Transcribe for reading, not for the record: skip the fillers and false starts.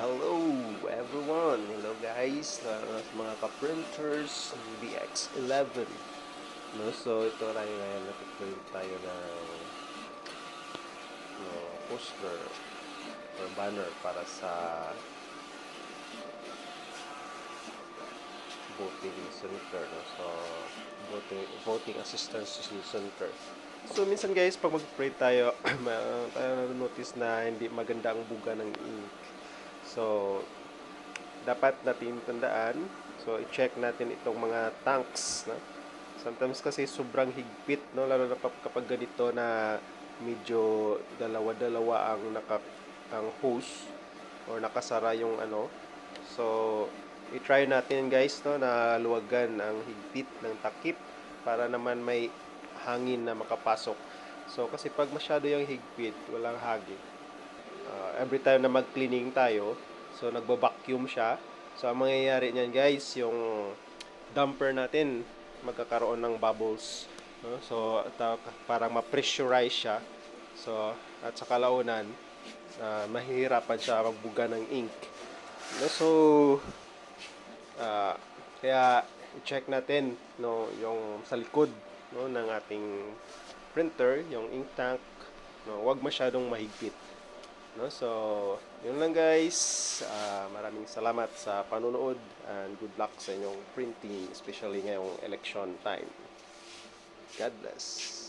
Hello everyone! Hello guys! Sa mga ka-printers ng BX11. No? So ito tayo ngayon, nag-print tayo ng poster or banner para sa voting center. No? So voting assistance center. So minsan guys, pag mag-print tayo, tayo na-notice na hindi maganda ang buga ng ink. So dapat natin tandaan. So, i-check natin itong mga tanks. No? Sometimes kasi sobrang higpit, no? Lalo na kapag ganito na medyo dalawa-dalawa ang hose or nakasara yung ano. So, i-try natin guys, no, na luwagan ang higpit ng takip para naman may hangin na makapasok. So, kasi pag masyado yung higpit, walang hangin, every time na mag-cleaning tayo, so nagba-vacuum siya. So ang mangyayari niyan guys, yung damper natin magkakaroon ng bubbles, no? So parang ma-pressurize siya. So at sa kalaunan, mahihirapan siya magbuga ng ink. No? So uh, kaya i-check natin, no, yung sa likod, no, ng ating printer, yung ink tank, no, wag masyadong mahigpit. No? So, yun lang guys. Maraming salamat sa panonood and good luck sa inyong printing, especially ngayong election time. God bless.